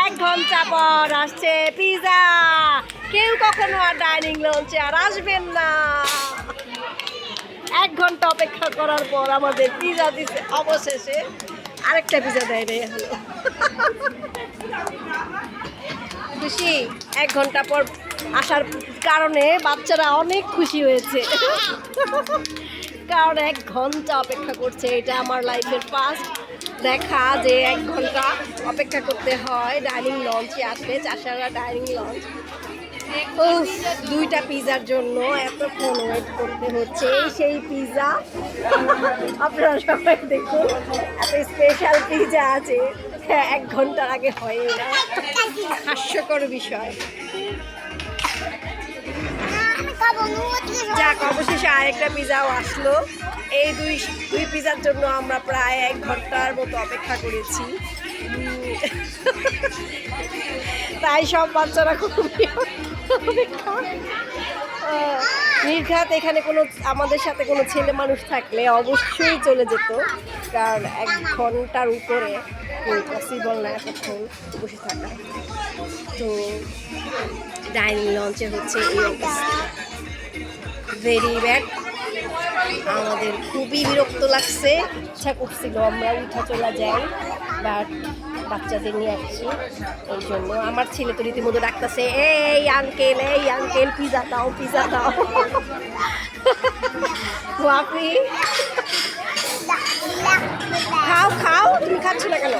1 ঘন্টা পর আসছে পিজা। কেউ কখনো আর ডাইনিং লঞ্চে আর আসবেন না। 1 ঘন্টা অপেক্ষা করার পর আমাদের পিজা দিচ্ছে অবশেষে। আরেকটা পিজা দেয় রে হলো খুশি। 1 ঘন্টা পর আসার কারণে বাচ্চারা অনেক খুশি হয়েছে, কারণ 1 ঘন্টা অপেক্ষা করছে। এটা আমার লাইফের ফার্স্ট দেখা যে 1 ঘন্টা অপেক্ষা করতে হয় ডাইনিং লঞ্চে আসলে। চাষারা ডাইনিং লঞ্চ, দুইটা পিজার জন্য এতক্ষণ ওয়েট করতে হচ্ছে। সেই পিজা আপনারা সবাই দেখুন, এত স্পেশাল পিজা আছে 1 ঘন্টার আগে হয় না। হাস্যকর বিষয়। যাক, অবশেষে আরেকটা পিজাও আসলো। এই দুই পিজার জন্য আমরা প্রায় 1 ঘন্টার মতো অপেক্ষা করেছি। তাই সব বাচ্চারা খুবই নির্ঘাত। এখানে কোনো আমাদের সাথে কোনো ছেলে মানুষ থাকলে অবশ্যই চলে যেত, কারণ 1 ঘন্টার উপরে পসিবল না এতক্ষণ বসে থাকা। তো ডাইনিং লঞ্চে হচ্ছে এই অবস্থা, ভেরি ব্যাড। আমাদের খুবই বিরক্ত লাগছে, ইচ্ছা করছিল আমরা উঠা চলে যাই, বাট বাচ্চাদের নিয়ে আসছি এই জন্য। আমার ছেলে তো রীতিমতো ডাকতেছে, এই আঙ্কেল পিজা দাও, পিজা দাও। ওয়াপি খাও, তুমি খাচ্ছ না কেন?